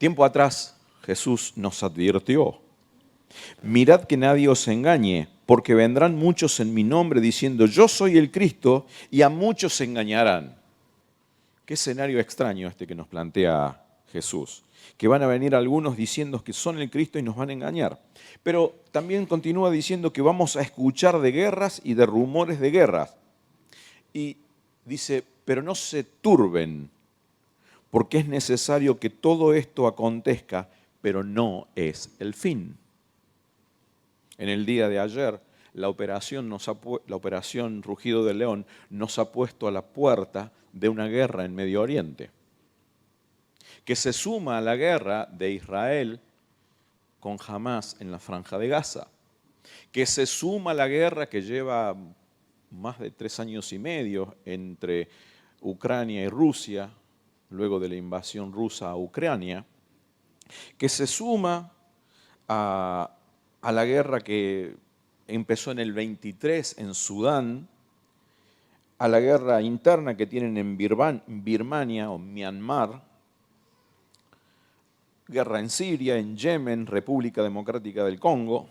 Tiempo atrás Jesús nos advirtió: mirad que nadie os engañe, porque vendrán muchos en mi nombre diciendo yo soy el Cristo, y a muchos se engañarán. Qué escenario extraño este que nos plantea Jesús, que van a venir algunos diciendo que son el Cristo y nos van a engañar. Pero también continúa diciendo que vamos a escuchar de guerras y de rumores de guerras. Y dice, pero no se turben, porque es necesario que todo esto acontezca, pero no es el fin. En el día de ayer, la operación Rugido del León nos ha puesto a la puerta de una guerra en Medio Oriente, que se suma a la guerra de Israel con Hamás en la Franja de Gaza, que se suma a la guerra que lleva más de 3 años y medio entre Ucrania y Rusia, luego de la invasión rusa a Ucrania, que se suma a la guerra que empezó en el 23 en Sudán, a la guerra interna que tienen en Birmania o Myanmar, guerra en Siria, en Yemen, República Democrática del Congo.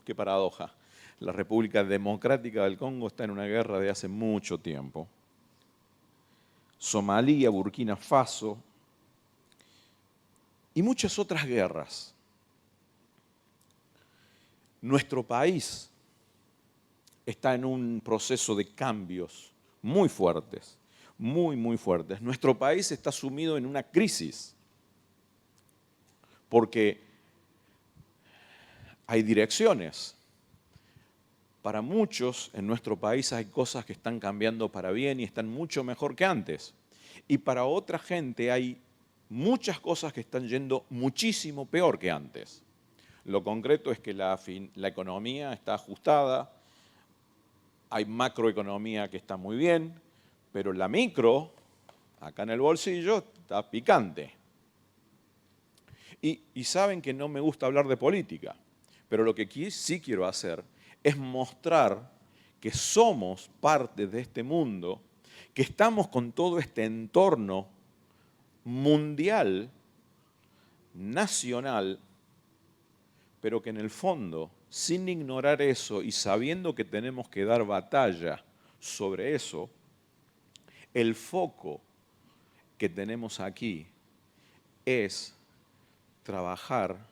Qué paradoja. La República Democrática del Congo está en una guerra de hace mucho tiempo. Somalia, Burkina Faso y muchas otras guerras. Nuestro país está en un proceso de cambios muy fuertes, muy fuertes. Nuestro país está sumido en una crisis porque hay direcciones. Para muchos en nuestro país hay cosas que están cambiando para bien y están mucho mejor que antes. Y para otra gente hay muchas cosas que están yendo muchísimo peor que antes. Lo concreto es que la economía está ajustada, hay macroeconomía que está muy bien, pero la micro, acá en el bolsillo, está picante. Y saben que no me gusta hablar de política, pero lo que sí quiero hacer es mostrar que somos parte de este mundo, que estamos con todo este entorno mundial, nacional, pero que en el fondo, sin ignorar eso y sabiendo que tenemos que dar batalla sobre eso, el foco que tenemos aquí es trabajar,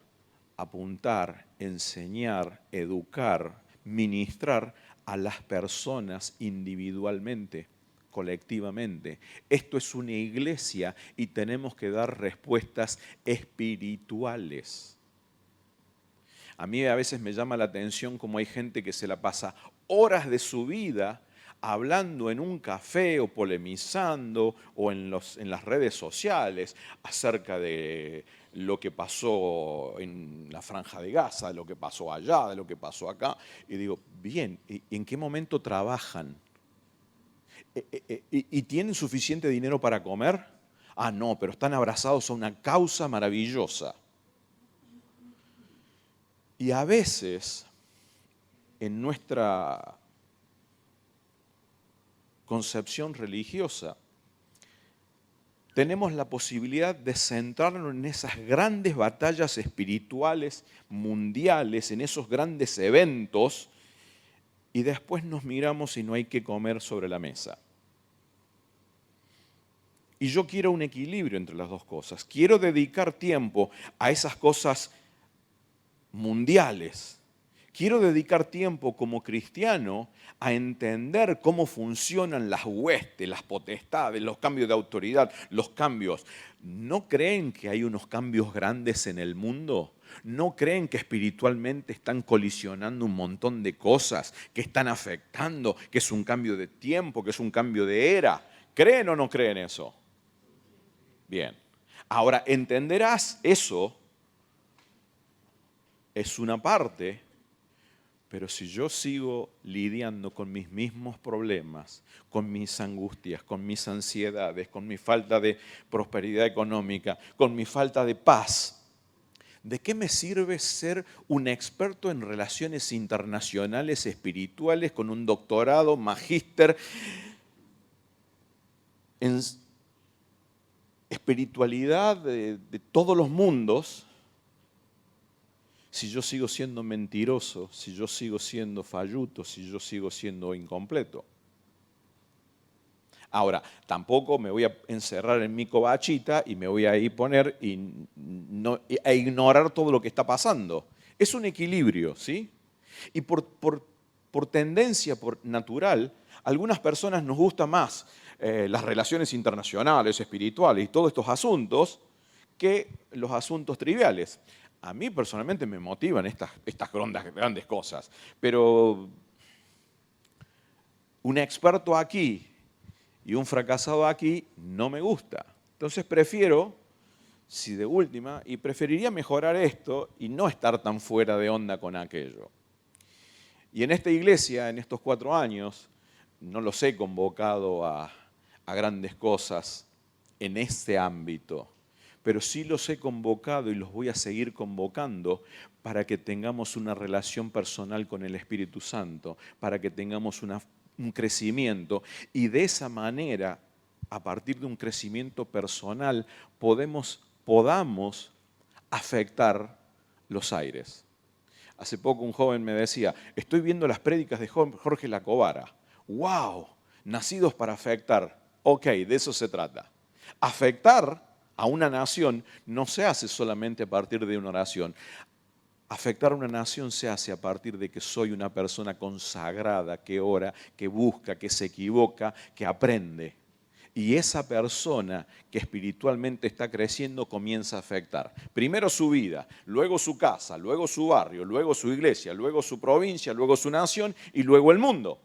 apuntar, enseñar, educar, ministrar a las personas individualmente, colectivamente. Esto es una iglesia y tenemos que dar respuestas espirituales. A mí a veces me llama la atención cómo hay gente que se la pasa horas de su vida hablando en un café o polemizando o en las redes sociales acerca de lo que pasó en la Franja de Gaza, de lo que pasó allá, de lo que pasó acá. Y digo, bien, ¿en qué momento trabajan? ¿Y tienen suficiente dinero para comer? Ah, no, pero están abrazados a una causa maravillosa. Y a veces, en nuestra concepción religiosa, tenemos la posibilidad de centrarnos en esas grandes batallas espirituales mundiales, en esos grandes eventos, y después nos miramos y no hay que comer sobre la mesa. Y yo quiero un equilibrio entre las dos cosas. Quiero dedicar tiempo a esas cosas mundiales. Quiero dedicar tiempo como cristiano a entender cómo funcionan las huestes, las potestades, los cambios de autoridad, los cambios. ¿No creen que hay unos cambios grandes en el mundo? ¿No creen que espiritualmente están colisionando un montón de cosas, que están afectando, que es un cambio de tiempo, que es un cambio de era? ¿Creen o no creen eso? Bien. Ahora, entenderás eso es una parte, pero si yo sigo lidiando con mis mismos problemas, con mis angustias, con mis ansiedades, con mi falta de prosperidad económica, con mi falta de paz, ¿de qué me sirve ser un experto en relaciones internacionales espirituales con un doctorado, magíster, en espiritualidad de todos los mundos si yo sigo siendo mentiroso, si yo sigo siendo falluto, si yo sigo siendo incompleto? Ahora, tampoco me voy a encerrar en mi covachita y me voy a ir poner e ignorar todo lo que está pasando. Es un equilibrio, ¿sí? Y por tendencia, por natural, a algunas personas nos gusta más las relaciones internacionales, espirituales y todos estos asuntos que los asuntos triviales. A mí personalmente me motivan estas grandes cosas, pero un experto aquí y un fracasado aquí no me gusta. Entonces prefiero, si de última, y preferiría mejorar esto y no estar tan fuera de onda con aquello. Y en esta iglesia, en estos 4 años, no los he convocado a grandes cosas en este ámbito, pero sí los he convocado y los voy a seguir convocando para que tengamos una relación personal con el Espíritu Santo, para que tengamos un crecimiento y de esa manera, a partir de un crecimiento personal, podamos afectar los aires. Hace poco un joven me decía, estoy viendo las prédicas de Jorge Lacobara. ¡Wow! Nacidos para afectar. Ok, de eso se trata. Afectar a una nación no se hace solamente a partir de una oración. Afectar a una nación se hace a partir de que soy una persona consagrada, que ora, que busca, que se equivoca, que aprende. Y esa persona que espiritualmente está creciendo comienza a afectar. Primero su vida, luego su casa, luego su barrio, luego su iglesia, luego su provincia, luego su nación y luego el mundo.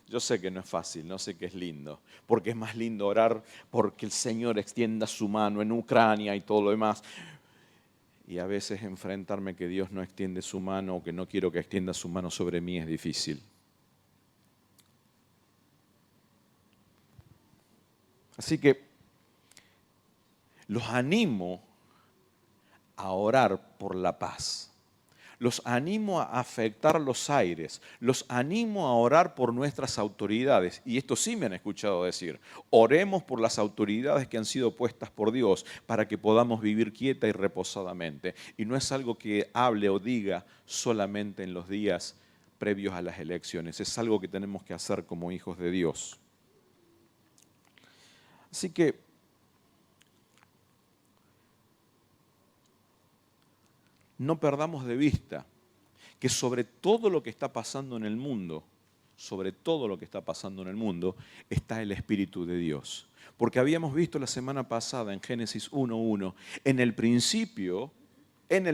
Yo sé que no es fácil, no sé que es lindo, porque es más lindo orar porque el Señor extienda su mano en Ucrania y todo lo demás. Y a veces enfrentarme que Dios no extiende su mano o que no quiero que extienda su mano sobre mí es difícil. Así que los animo a orar por la paz. Los animo a afectar los aires, los animo a orar por nuestras autoridades. Y esto sí me han escuchado decir, oremos por las autoridades que han sido puestas por Dios para que podamos vivir quieta y reposadamente. Y no es algo que hable o diga solamente en los días previos a las elecciones, es algo que tenemos que hacer como hijos de Dios. Así que no perdamos de vista que sobre todo lo que está pasando en el mundo, está el Espíritu de Dios. Porque habíamos visto la semana pasada en Génesis 1:1, en el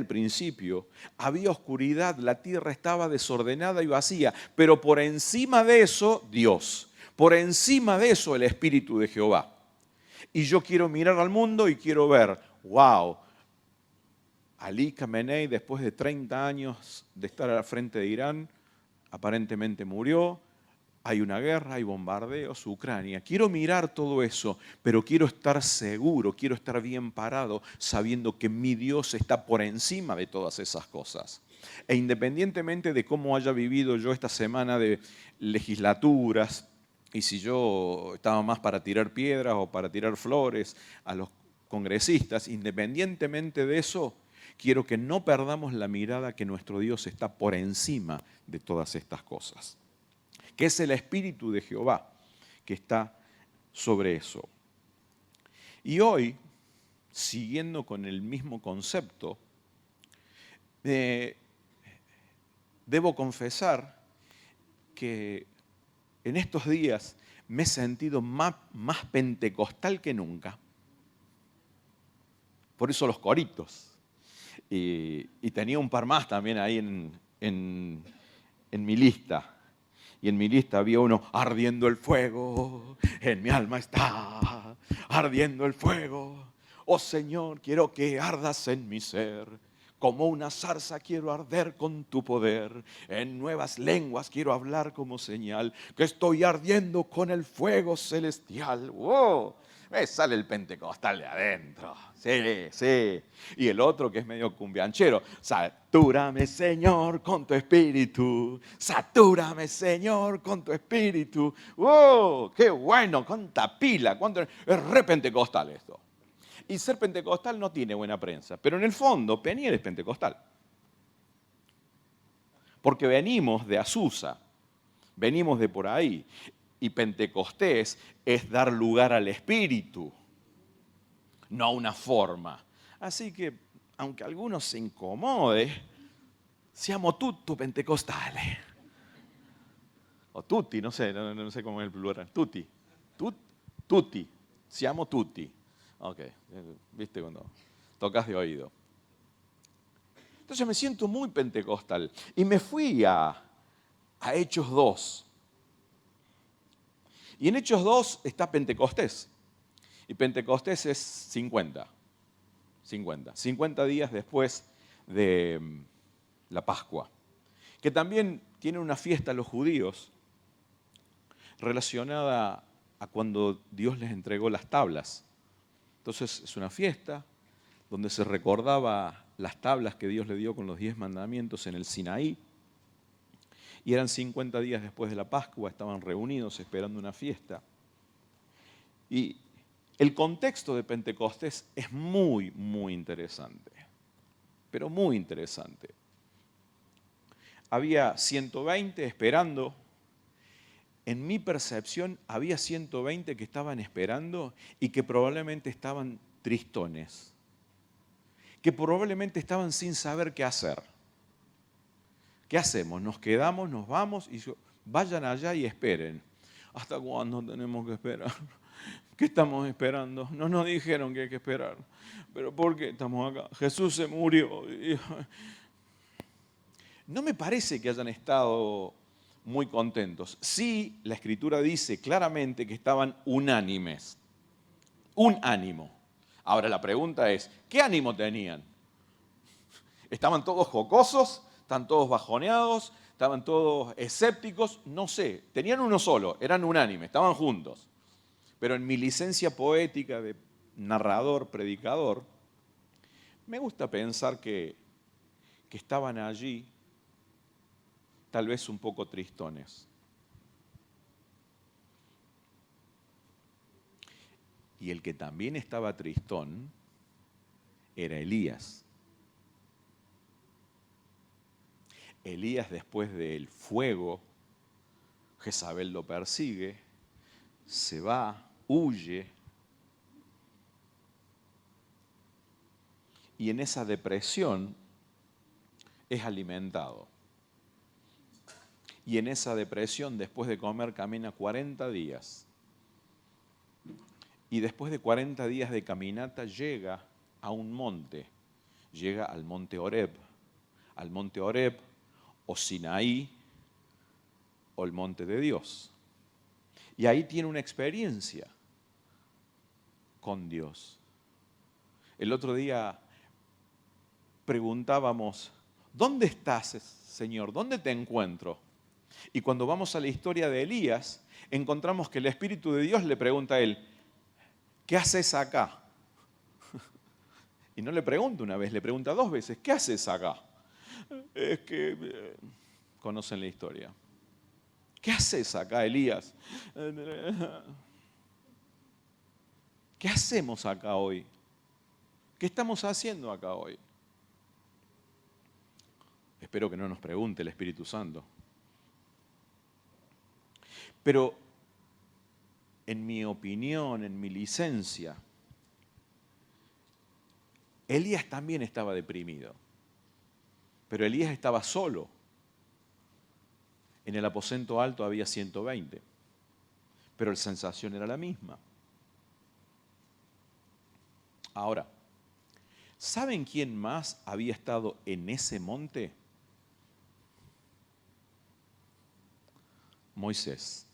principio había oscuridad, la tierra estaba desordenada y vacía, pero por encima de eso Dios, por encima de eso el Espíritu de Jehová. Y yo quiero mirar al mundo y quiero ver, wow, Ali Khamenei, después de 30 años de estar al frente de Irán, aparentemente murió, hay una guerra, hay bombardeos, Ucrania. Quiero mirar todo eso, pero quiero estar seguro, quiero estar bien parado, sabiendo que mi Dios está por encima de todas esas cosas. E independientemente de cómo haya vivido yo esta semana de legislaturas, y si yo estaba más para tirar piedras o para tirar flores a los congresistas, independientemente de eso, quiero que no perdamos la mirada que nuestro Dios está por encima de todas estas cosas, que es el Espíritu de Jehová que está sobre eso. Y hoy, siguiendo con el mismo concepto, debo confesar que en estos días me he sentido más pentecostal que nunca. Por eso los coritos. Y tenía un par más también ahí en mi lista. Y en mi lista había uno, ardiendo el fuego, en mi alma está, ardiendo el fuego. Oh Señor, quiero que ardas en mi ser. Como una zarza quiero arder con tu poder. En nuevas lenguas quiero hablar como señal que estoy ardiendo con el fuego celestial. ¡Wow! sale el pentecostal de adentro. Sí, sí. Y el otro que es medio cumbianchero. Satúrame, Señor, con tu espíritu. Satúrame, Señor, con tu espíritu. ¡Wow! ¡Qué bueno! ¡Cuánta pila! Es re pentecostal esto. Y ser pentecostal no tiene buena prensa. Pero en el fondo, Peniel es pentecostal. Porque venimos de Azusa. Venimos de por ahí. Y Pentecostés es dar lugar al Espíritu, no a una forma. Así que, aunque algunos se incomode, siamo tutti pentecostales. O tutti, no sé cómo es el plural. Tutti. Tutti. Siamo tutti. Ok, viste cuando tocas de oído. Entonces me siento muy pentecostal. Y me fui a Hechos 2. Y en Hechos 2 está Pentecostés. Y Pentecostés es 50 días después de la Pascua. Que también tiene una fiesta los judíos relacionada a cuando Dios les entregó las tablas. Entonces es una fiesta donde se recordaba las tablas que Dios le dio con los 10 mandamientos en el Sinaí. Y eran 50 días después de la Pascua, estaban reunidos esperando una fiesta. Y el contexto de Pentecostés es muy, muy interesante, pero muy interesante. Había 120 esperando. En mi percepción, había 120 que estaban esperando y que probablemente estaban tristones, que probablemente estaban sin saber qué hacer. ¿Qué hacemos? ¿Nos quedamos, nos vamos? Y vayan allá y esperen. ¿Hasta cuándo tenemos que esperar? ¿Qué estamos esperando? No nos dijeron que hay que esperar. ¿Pero por qué estamos acá? Jesús se murió. No me parece que hayan estado muy contentos. Sí, la Escritura dice claramente que estaban unánimes. Un ánimo. Ahora la pregunta es, ¿qué ánimo tenían? ¿Estaban todos jocosos? ¿Estaban todos bajoneados? ¿Estaban todos escépticos? No sé. Tenían uno solo, eran unánimes, estaban juntos. Pero en mi licencia poética de narrador, predicador, me gusta pensar que estaban allí tal vez un poco tristones. Y el que también estaba tristón era Elías. Elías, después del fuego, Jezabel lo persigue, se va, huye, y en esa depresión es alimentado. Y en esa depresión, después de comer, camina 40 días. Y después de 40 días de caminata llega a un monte, llega al monte Horeb o Sinaí o el monte de Dios. Y ahí tiene una experiencia con Dios. El otro día preguntábamos, ¿dónde estás, Señor? ¿Dónde te encuentro? Y cuando vamos a la historia de Elías, encontramos que el Espíritu de Dios le pregunta a él, ¿qué haces acá? Y no le pregunta una vez, le pregunta 2 veces, ¿qué haces acá? Es que conocen la historia. ¿Qué haces acá, Elías? ¿Qué hacemos acá hoy? ¿Qué estamos haciendo acá hoy? Espero que no nos pregunte el Espíritu Santo. Pero en mi opinión, en mi licencia, Elías también estaba deprimido. Pero Elías estaba solo. En el aposento alto había 120. Pero la sensación era la misma. Ahora, ¿saben quién más había estado en ese monte? Moisés.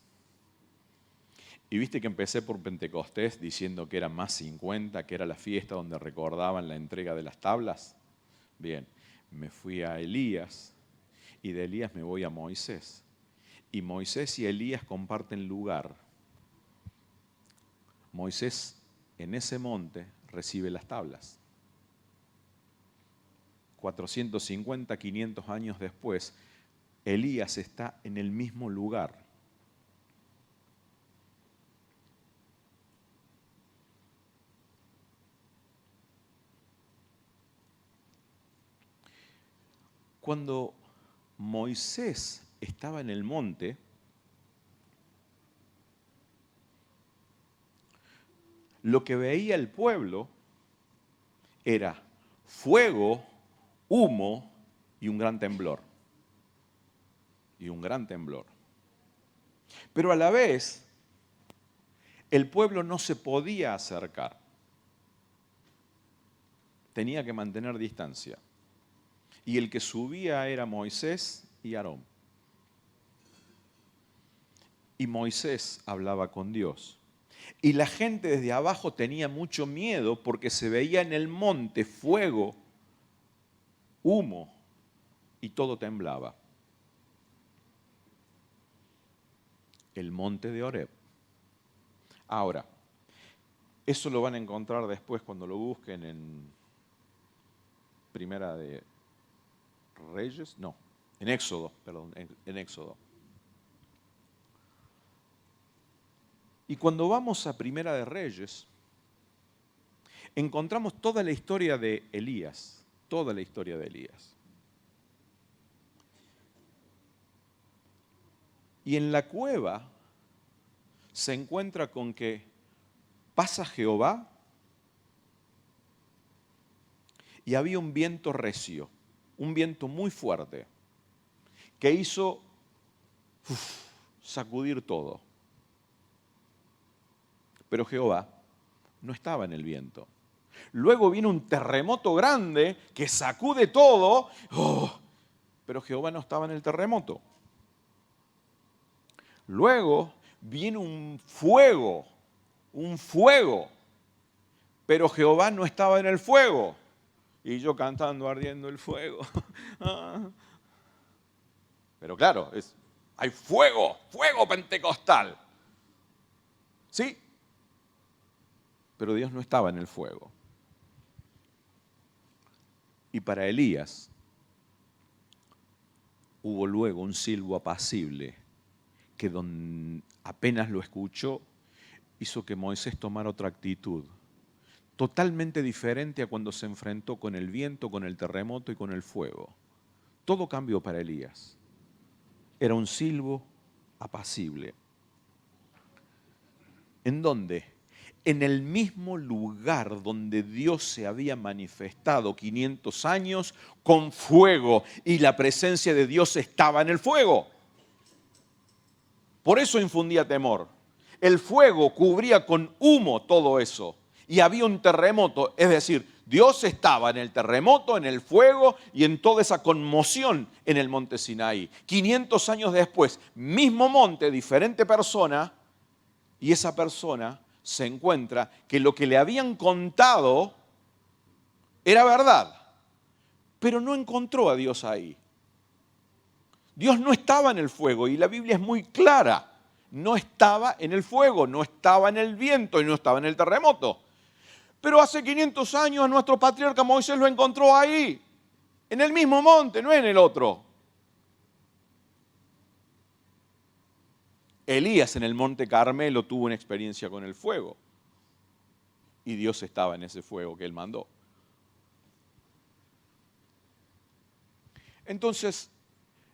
Y viste que empecé por Pentecostés diciendo que era más 50, que era la fiesta donde recordaban la entrega de las tablas. Bien, me fui a Elías y de Elías me voy a Moisés. Y Moisés y Elías comparten lugar. Moisés en ese monte recibe las tablas. 450, 500 años después, Elías está en el mismo lugar. Cuando Moisés estaba en el monte, lo que veía el pueblo era fuego, humo y un gran temblor. Y un gran temblor. Pero a la vez, el pueblo no se podía acercar. Tenía que mantener distancia. Y el que subía era Moisés y Aarón. Y Moisés hablaba con Dios. Y la gente desde abajo tenía mucho miedo porque se veía en el monte fuego, humo y todo temblaba. El monte de Horeb. Ahora, eso lo van a encontrar después cuando lo busquen en Primera de Reyes, no, en Éxodo, perdón, en Éxodo. Y cuando vamos a Primera de Reyes, encontramos toda la historia de Elías, toda la historia de Elías. Y en la cueva se encuentra con que pasa Jehová y había un viento recio, un viento muy fuerte, que hizo sacudir todo. Pero Jehová no estaba en el viento. Luego viene un terremoto grande que sacude todo, pero Jehová no estaba en el terremoto. Luego viene un fuego, pero Jehová no estaba en el fuego. Y yo cantando, ardiendo el fuego. Pero claro, hay fuego pentecostal. ¿Sí? Pero Dios no estaba en el fuego. Y para Elías hubo luego un silbo apacible que apenas lo escuchó, hizo que Moisés tomara otra actitud, totalmente diferente a cuando se enfrentó con el viento, con el terremoto y con el fuego. Todo cambió para Elías. Era un silbo apacible. ¿En dónde? En el mismo lugar donde Dios se había manifestado 500 años con fuego y la presencia de Dios estaba en el fuego. Por eso infundía temor. El fuego cubría con humo todo eso y había un terremoto, es decir, Dios estaba en el terremoto, en el fuego y en toda esa conmoción en el monte Sinaí. 500 años después, mismo monte, diferente persona, y esa persona se encuentra que lo que le habían contado era verdad, pero no encontró a Dios ahí. Dios no estaba en el fuego y la Biblia es muy clara. No estaba en el fuego, no estaba en el viento y no estaba en el terremoto. Pero hace 500 años nuestro patriarca Moisés lo encontró ahí, en el mismo monte, no en el otro. Elías en el monte Carmelo tuvo una experiencia con el fuego y Dios estaba en ese fuego que él mandó. Entonces,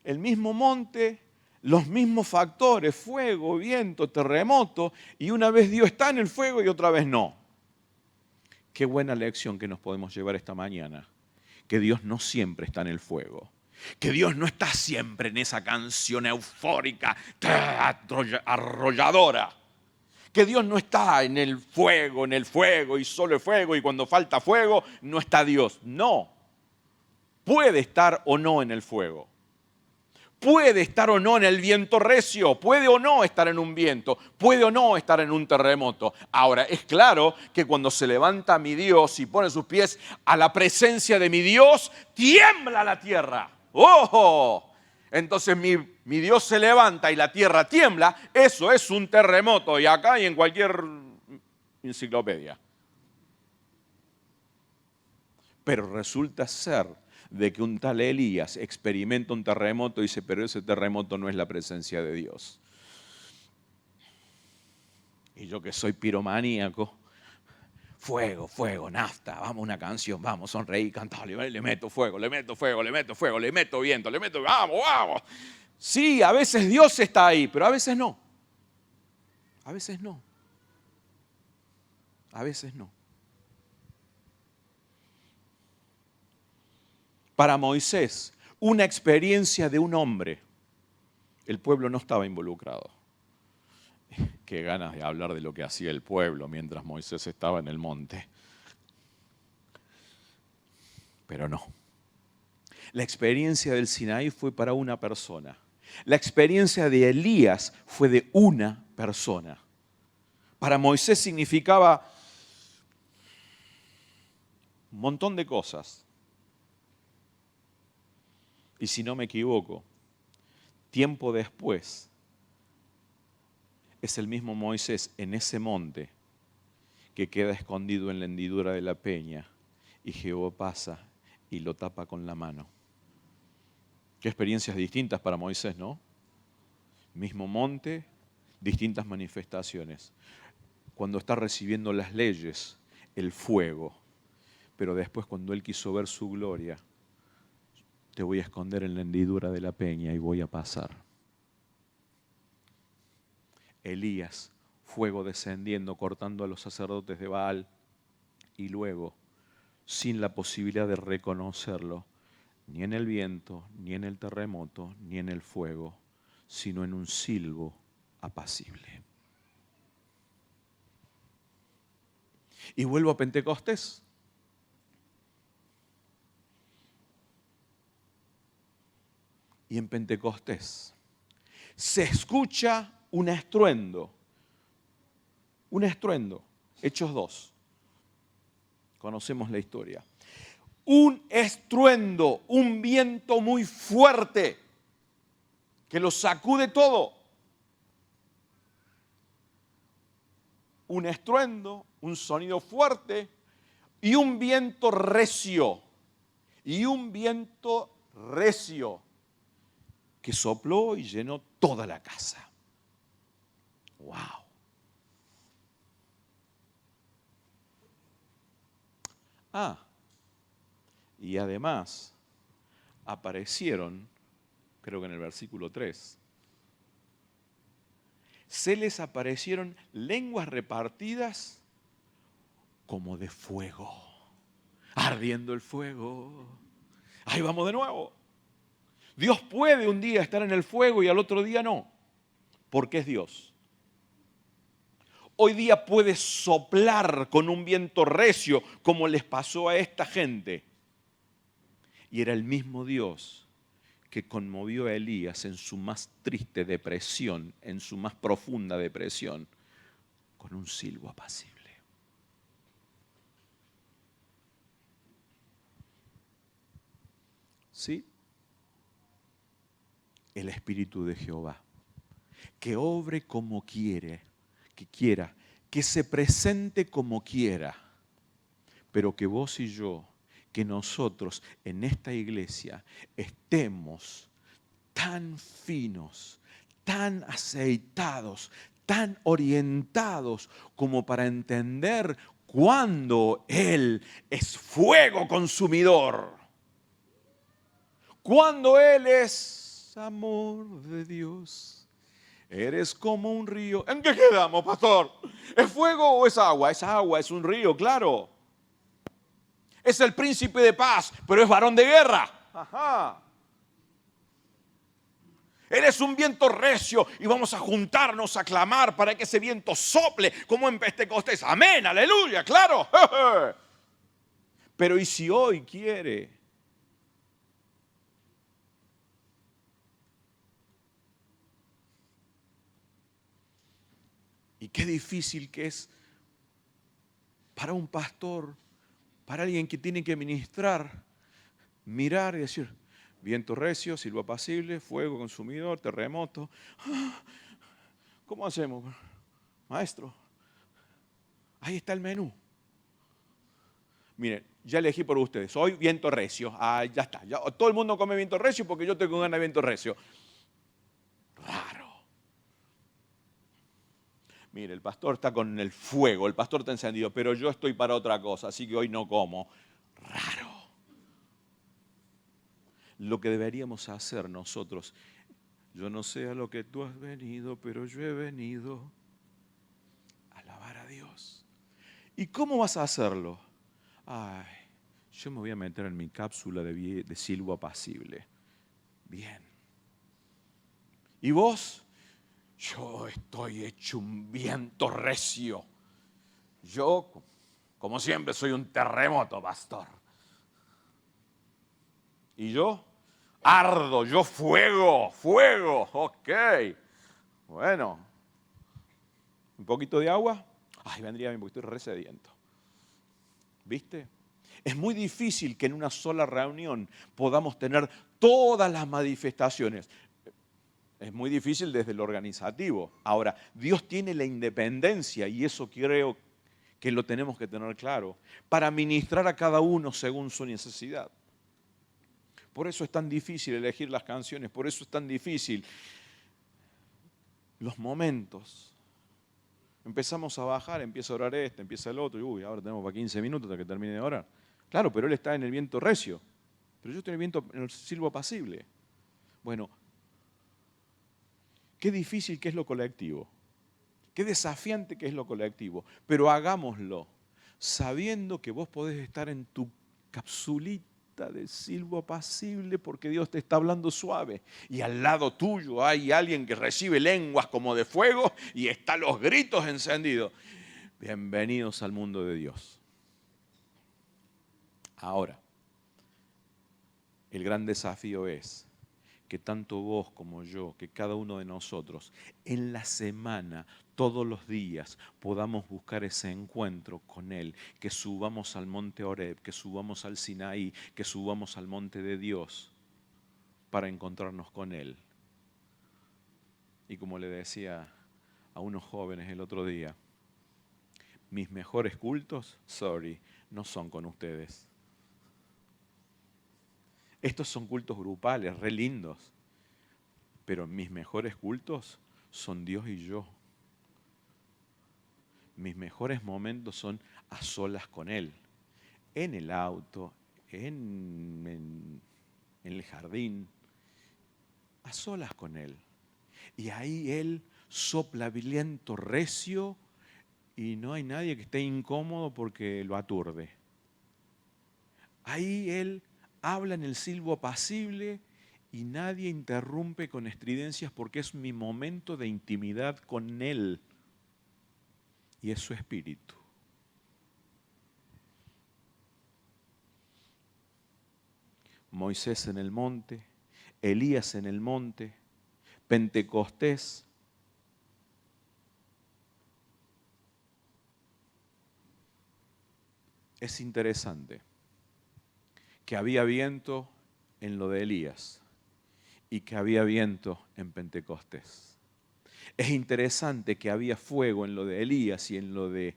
el mismo monte, los mismos factores, fuego, viento, terremoto, y una vez Dios está en el fuego y otra vez no. Qué buena lección que nos podemos llevar esta mañana, que Dios no siempre está en el fuego. Que Dios no está siempre en esa canción eufórica, arrolladora. Que Dios no está en el fuego y solo el fuego y cuando falta fuego no está Dios. No. Puede estar o no en el fuego. Puede estar o no en el viento recio, puede o no estar en un viento, puede o no estar en un terremoto. Ahora, es claro que cuando se levanta mi Dios y pone sus pies a la presencia de mi Dios, tiembla la tierra. ¡Oh! Entonces mi Dios se levanta y la tierra tiembla, eso es un terremoto y acá y en cualquier enciclopedia. Pero resulta ser de que un tal Elías experimenta un terremoto y dice, pero ese terremoto no es la presencia de Dios. Y yo que soy piromaníaco, fuego, fuego, nafta, vamos una canción, vamos, sonreí, cantar, le meto fuego, le meto fuego, le meto fuego, le meto viento, le meto, vamos, vamos. Sí, a veces Dios está ahí, pero a veces no. A veces no. A veces no. Para Moisés, una experiencia de un hombre. El pueblo no estaba involucrado. Qué ganas de hablar de lo que hacía el pueblo mientras Moisés estaba en el monte. Pero no. La experiencia del Sinaí fue para una persona. La experiencia de Elías fue de una persona. Para Moisés significaba un montón de cosas. Y si no me equivoco, tiempo después, es el mismo Moisés en ese monte que queda escondido en la hendidura de la peña y Jehová pasa y lo tapa con la mano. Qué experiencias distintas para Moisés, ¿no? Mismo monte, distintas manifestaciones. Cuando está recibiendo las leyes, el fuego, pero después cuando él quiso ver su gloria, te voy a esconder en la hendidura de la peña y voy a pasar. Elías, fuego descendiendo, cortando a los sacerdotes de Baal, y luego, sin la posibilidad de reconocerlo, ni en el viento, ni en el terremoto, ni en el fuego, sino en un silbo apacible. Y vuelvo a Pentecostés. Y en Pentecostés se escucha un estruendo. Un estruendo. Hechos 2. Conocemos la historia. Un estruendo, un viento muy fuerte que lo sacude todo. Un estruendo, un sonido fuerte y un viento recio. Y un viento recio que sopló y llenó toda la casa. ¡Wow! Y además aparecieron, creo que en el versículo 3, se les aparecieron lenguas repartidas como de fuego, ardiendo el fuego. Ahí vamos de nuevo. Dios puede un día estar en el fuego y al otro día no, porque es Dios. Hoy día puede soplar con un viento recio como les pasó a esta gente. Y era el mismo Dios que conmovió a Elías en su más triste depresión, en su más profunda depresión, con un silbo apacible. ¿Sí? El Espíritu de Jehová, que obre como quiere, que quiera, que se presente como quiera, pero que vos y yo, que nosotros en esta iglesia estemos tan finos, tan aceitados, tan orientados como para entender cuándo Él es fuego consumidor, cuándo Él es amor de Dios. Eres como un río. ¿En qué quedamos, pastor? ¿Es fuego o es agua? Es agua, es un río, claro. Es el príncipe de paz, pero es varón de guerra. Ajá. Eres un viento recio y vamos a juntarnos a clamar para que ese viento sople como en Pentecostés. Amén, aleluya, claro. Pero ¿y si hoy quiere? Y qué difícil que es para un pastor, para alguien que tiene que ministrar, mirar y decir, viento recio, silbo apacible, fuego consumidor, terremoto. ¿Cómo hacemos? Maestro, ahí está el menú. Miren, ya elegí por ustedes, soy viento recio. Ah, ya está, ya, todo el mundo come viento recio porque yo tengo ganas de viento recio. Raro. Mire, el pastor está con el fuego, el pastor está encendido, pero yo estoy para otra cosa, así que hoy no como. Raro. Lo que deberíamos hacer nosotros, yo no sé a lo que tú has venido, pero yo he venido a alabar a Dios. ¿Y cómo vas a hacerlo? Ay, yo me voy a meter en mi cápsula de silbo apacible. Bien. ¿Y vos? Yo estoy hecho un viento recio. Yo, como siempre, soy un terremoto, pastor. ¿Y yo? Ardo, yo fuego, fuego. Ok. Bueno. ¿Un poquito de agua? Ay, vendría bien porque estoy re sediento. ¿Viste? Es muy difícil que en una sola reunión podamos tener todas las manifestaciones. Es muy difícil desde lo organizativo. Ahora, Dios tiene la independencia y eso creo que lo tenemos que tener claro para ministrar a cada uno según su necesidad. Por eso es tan difícil elegir las canciones, por eso es tan difícil los momentos. Empezamos a bajar, empieza a orar este, empieza el otro, y uy, ahora tenemos para 15 minutos hasta que termine de orar. Claro, pero él está en el viento recio, pero yo estoy en el viento, en el silbo apacible. Bueno, qué difícil que es lo colectivo, qué desafiante que es lo colectivo, pero hagámoslo sabiendo que vos podés estar en tu capsulita de silbo apacible porque Dios te está hablando suave y al lado tuyo hay alguien que recibe lenguas como de fuego y está los gritos encendidos. Bienvenidos al mundo de Dios. Ahora, el gran desafío es que tanto vos como yo, que cada uno de nosotros, en la semana, todos los días, podamos buscar ese encuentro con Él, que subamos al monte Horeb, que subamos al Sinaí, que subamos al monte de Dios para encontrarnos con Él. Y como le decía a unos jóvenes el otro día, mis mejores cultos, no son con ustedes. Estos son cultos grupales, re lindos. Pero mis mejores cultos son Dios y yo. Mis mejores momentos son a solas con Él. En el auto, en el jardín. A solas con Él. Y ahí Él sopla viento recio y no hay nadie que esté incómodo porque lo aturde. Ahí Él habla en el silbo apacible y nadie interrumpe con estridencias porque es mi momento de intimidad con Él. Y es su espíritu. Moisés en el monte, Elías en el monte, Pentecostés. Es interesante que había viento en lo de Elías y que había viento en Pentecostés. Es interesante que había fuego en lo de Elías y en lo de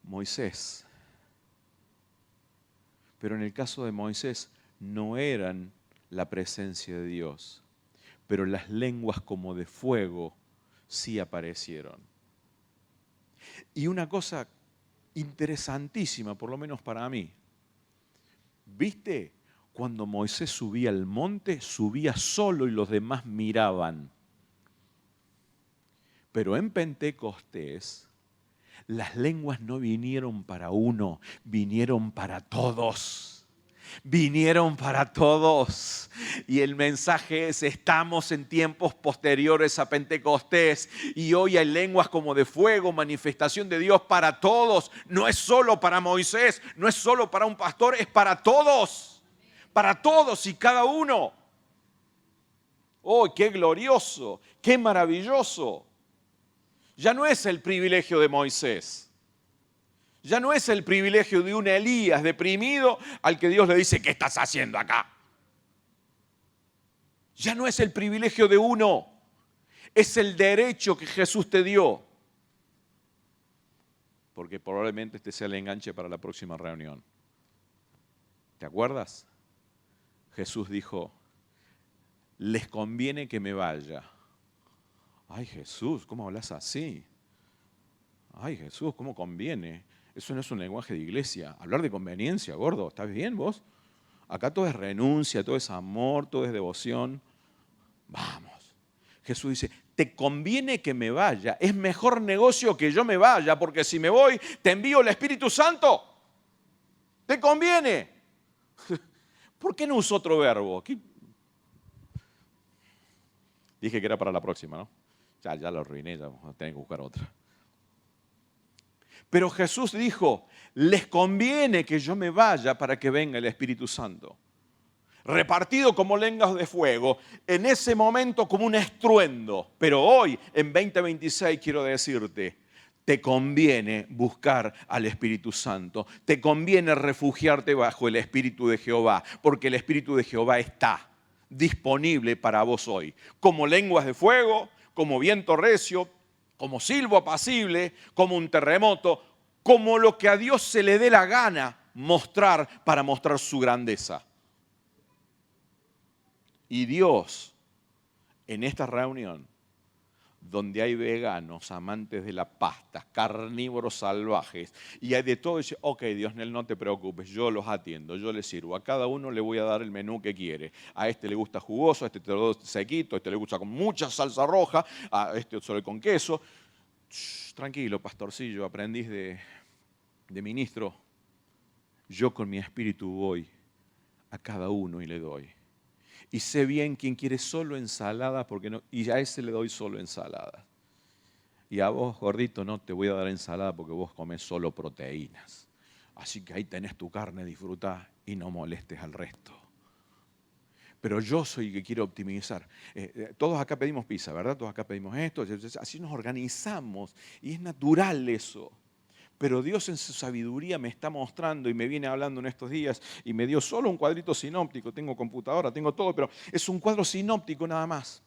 Moisés. Pero en el caso de Moisés no eran la presencia de Dios, pero las lenguas como de fuego sí aparecieron. Y una cosa interesantísima, por lo menos para mí, ¿viste? Cuando Moisés subía al monte, subía solo y los demás miraban. Pero en Pentecostés, las lenguas no vinieron para uno, vinieron para todos. Vinieron para todos. Y el mensaje es, estamos en tiempos posteriores a Pentecostés y hoy hay lenguas como de fuego, manifestación de Dios para todos. No es solo para Moisés, no es solo para un pastor, es para todos. Para todos y cada uno. ¡Oh, qué glorioso! ¡Qué maravilloso! Ya no es el privilegio de Moisés. Ya no es el privilegio de un Elías deprimido al que Dios le dice, ¿qué estás haciendo acá? Ya no es el privilegio de uno. Es el derecho que Jesús te dio. Porque probablemente este sea el enganche para la próxima reunión. ¿Te acuerdas? Jesús dijo, les conviene que me vaya. Ay, Jesús, ¿cómo hablas así? Ay, Jesús, ¿cómo conviene? Eso no es un lenguaje de iglesia. Hablar de conveniencia, gordo, ¿estás bien vos? Acá todo es renuncia, todo es amor, todo es devoción. Vamos. Jesús dice, te conviene que me vaya. Es mejor negocio que yo me vaya, porque si me voy, te envío el Espíritu Santo. Te conviene. ¿Por qué no usó otro verbo? Dije que era para la próxima, ¿no? Ya lo arruiné, ya vamos a tener que buscar otra. Pero Jesús dijo, les conviene que yo me vaya para que venga el Espíritu Santo. Repartido como lenguas de fuego, en ese momento como un estruendo. Pero hoy, en 2026, quiero decirte, te conviene buscar al Espíritu Santo. Te conviene refugiarte bajo el Espíritu de Jehová, porque el Espíritu de Jehová está disponible para vos hoy. Como lenguas de fuego, como viento recio, como silbo apacible, como un terremoto, como lo que a Dios se le dé la gana mostrar para mostrar su grandeza. Y Dios, en esta reunión, donde hay veganos, amantes de la pasta, carnívoros salvajes, y hay de todo, dice, ok, Dios, no te preocupes, yo los atiendo, yo les sirvo. A cada uno le voy a dar el menú que quiere. A este le gusta jugoso, a este te lo doy sequito, a este le gusta con mucha salsa roja, a este solo con queso. Tranquilo, pastorcillo, aprendiz de ministro. Yo con mi espíritu voy a cada uno y le doy. Y sé bien quién quiere solo ensalada, y a ese le doy solo ensalada. Y a vos, gordito, no te voy a dar ensalada porque vos comés solo proteínas. Así que ahí tenés tu carne, disfrutá y no molestes al resto. Pero yo soy el que quiero optimizar. Todos acá pedimos pizza, ¿verdad? Todos acá pedimos esto. Así nos organizamos y es natural eso. Pero Dios en su sabiduría me está mostrando y me viene hablando en estos días y me dio solo un cuadrito sinóptico. Tengo computadora, tengo todo, pero es un cuadro sinóptico nada más.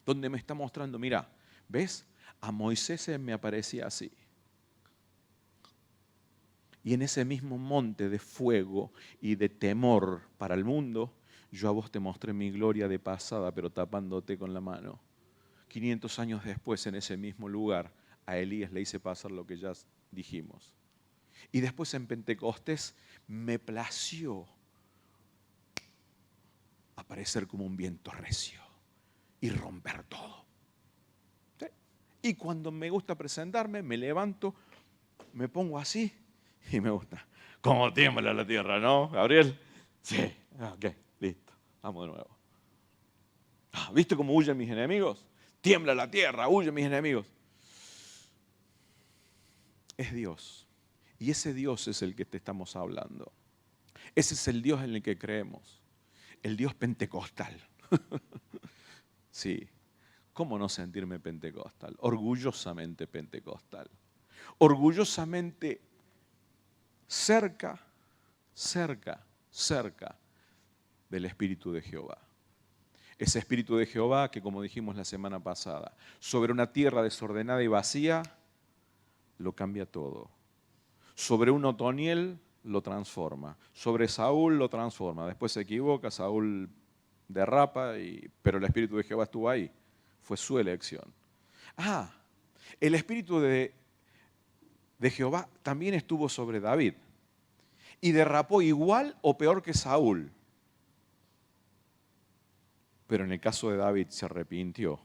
Donde me está mostrando, mira, ¿ves? A Moisés se me aparecía así. Y en ese mismo monte de fuego y de temor para el mundo, yo a vos te mostré mi gloria de pasada, pero tapándote con la mano. 500 años después, en ese mismo lugar, a Elías le hice pasar lo que ya dijimos. Y después en Pentecostés me plació aparecer como un viento recio y romper todo. ¿Sí? Y cuando me gusta presentarme, me levanto, me pongo así y me gusta. Como tiembla la tierra, ¿no, Gabriel? Sí, ok, listo, vamos de nuevo. ¿Viste cómo huyen mis enemigos? Tiembla la tierra, huyen mis enemigos. Es Dios. Y ese Dios es el que te estamos hablando. Ese es el Dios en el que creemos. El Dios pentecostal. Sí. ¿Cómo no sentirme pentecostal? Orgullosamente pentecostal. Orgullosamente cerca del Espíritu de Jehová. Ese Espíritu de Jehová que, como dijimos la semana pasada, sobre una tierra desordenada y vacía, lo cambia todo. Sobre un Otoniel lo transforma. Sobre Saúl lo transforma. Después se equivoca, Saúl derrapa, pero el Espíritu de Jehová estuvo ahí. Fue su elección. El Espíritu de Jehová también estuvo sobre David. Y derrapó igual o peor que Saúl. Pero en el caso de David se arrepintió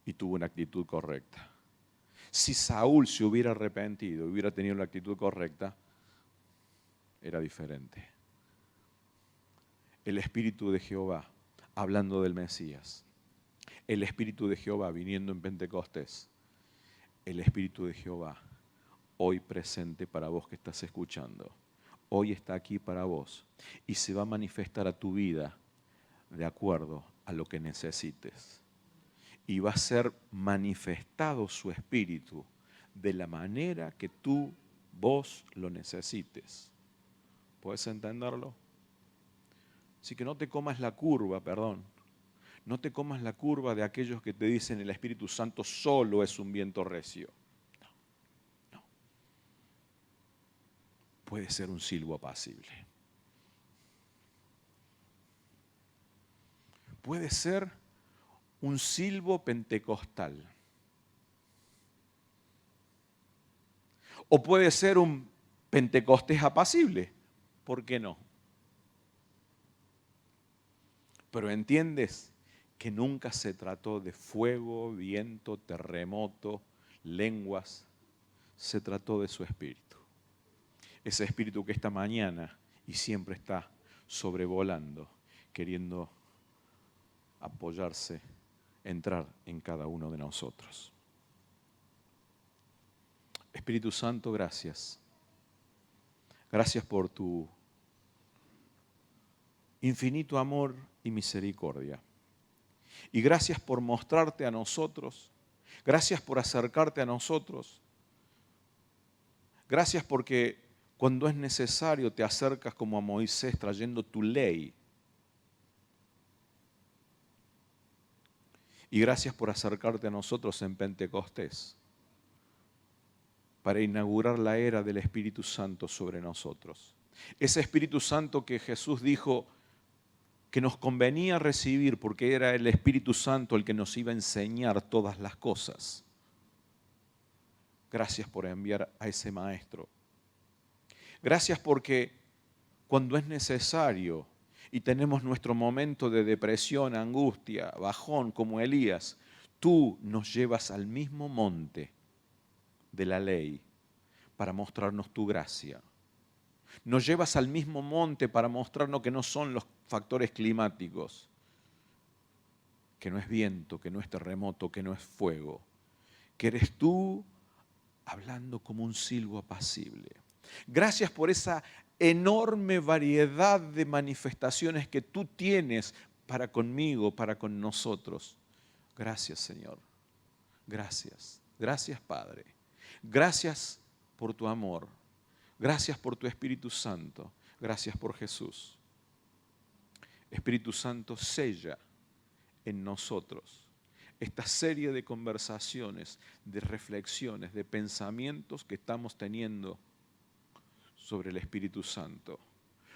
y tuvo una actitud correcta. Si Saúl se hubiera arrepentido, hubiera tenido la actitud correcta, era diferente. El Espíritu de Jehová, hablando del Mesías, el Espíritu de Jehová viniendo en Pentecostés, el Espíritu de Jehová hoy presente para vos que estás escuchando, hoy está aquí para vos y se va a manifestar a tu vida de acuerdo a lo que necesites. Y va a ser manifestado su Espíritu de la manera que vos lo necesites. ¿Puedes entenderlo? Así que no te comas la curva, no te comas la curva de aquellos que te dicen el Espíritu Santo solo es un viento recio. No. Puede ser un silbo apacible. puede ser un silbo pentecostal. O puede ser un Pentecostés apacible. ¿Por qué no? Pero entiendes que nunca se trató de fuego, viento, terremoto, lenguas. Se trató de su espíritu. Ese espíritu que esta mañana y siempre está sobrevolando, queriendo apoyarse, entrar en cada uno de nosotros. Espíritu Santo, gracias. Gracias por tu infinito amor y misericordia. Y gracias por mostrarte a nosotros. Gracias por acercarte a nosotros. Gracias porque cuando es necesario te acercas como a Moisés trayendo tu ley. Y gracias por acercarte a nosotros en Pentecostés para inaugurar la era del Espíritu Santo sobre nosotros. Ese Espíritu Santo que Jesús dijo que nos convenía recibir porque era el Espíritu Santo el que nos iba a enseñar todas las cosas. Gracias por enviar a ese Maestro. Gracias porque cuando es necesario y tenemos nuestro momento de depresión, angustia, bajón como Elías, tú nos llevas al mismo monte de la ley para mostrarnos tu gracia. Nos llevas al mismo monte para mostrarnos que no son los factores climáticos, que no es viento, que no es terremoto, que no es fuego, que eres tú hablando como un silbo apacible. Gracias por esa enorme variedad de manifestaciones que tú tienes para conmigo, para con nosotros. Gracias, Señor. Gracias. Gracias, Padre. Gracias por tu amor. Gracias por tu Espíritu Santo. Gracias por Jesús. Espíritu Santo, sella en nosotros esta serie de conversaciones, de reflexiones, de pensamientos que estamos teniendo sobre el Espíritu Santo.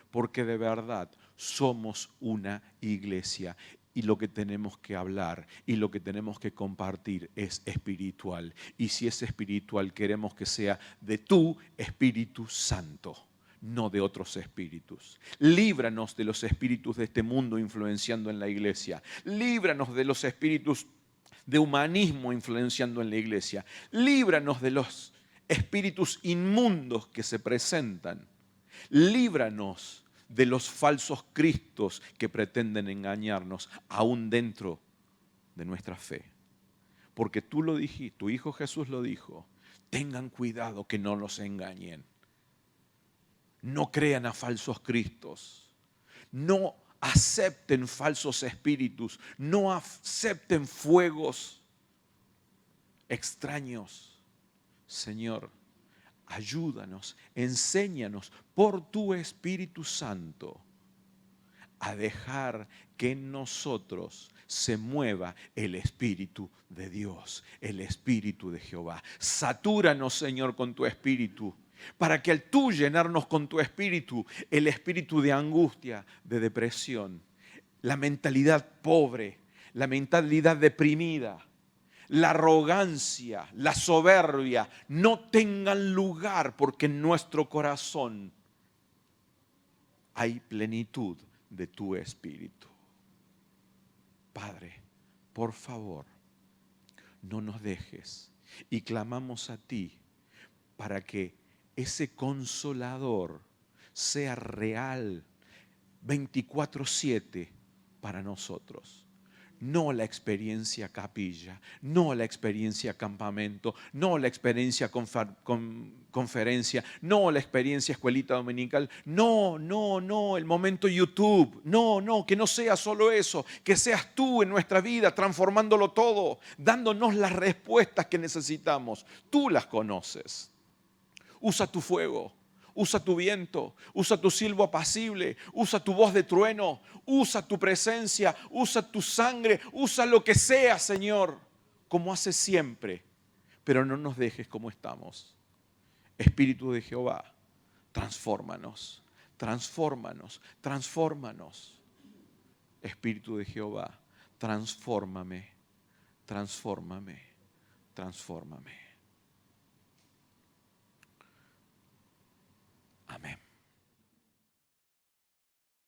Porque de verdad somos una iglesia y lo que tenemos que hablar y lo que tenemos que compartir es espiritual. Y si es espiritual, queremos que sea de tu Espíritu Santo, no de otros espíritus. Líbranos de los espíritus de este mundo influenciando en la iglesia. Líbranos de los espíritus de humanismo influenciando en la iglesia. Líbranos de los espíritus inmundos que se presentan. Líbranos de los falsos cristos que pretenden engañarnos aún dentro de nuestra fe. Porque tú lo dijiste, tu Hijo Jesús lo dijo, tengan cuidado que no los engañen. No crean a falsos cristos. No acepten falsos espíritus. No acepten fuegos extraños. Señor, ayúdanos, enséñanos por tu Espíritu Santo a dejar que en nosotros se mueva el Espíritu de Dios, el Espíritu de Jehová. Satúranos, Señor, con tu Espíritu, para que al tú llenarnos con tu Espíritu, el espíritu de angustia, de depresión, la mentalidad pobre, la mentalidad deprimida, la arrogancia, la soberbia, no tengan lugar, porque en nuestro corazón hay plenitud de tu Espíritu. Padre, por favor, no nos dejes y clamamos a ti para que ese consolador sea real 24/7 para nosotros. No la experiencia capilla, no la experiencia campamento, no la experiencia conferencia, no la experiencia escuelita dominical, no, el momento YouTube, no, que no sea solo eso, que seas tú en nuestra vida transformándolo todo, dándonos las respuestas que necesitamos. Tú las conoces. Usa tu fuego. Usa tu viento, usa tu silbo apacible, usa tu voz de trueno, usa tu presencia, usa tu sangre, usa lo que sea, Señor, como haces siempre. Pero no nos dejes como estamos. Espíritu de Jehová, transfórmanos, transfórmanos, transfórmanos. Espíritu de Jehová, transfórmame, transfórmame, transfórmame. Amén.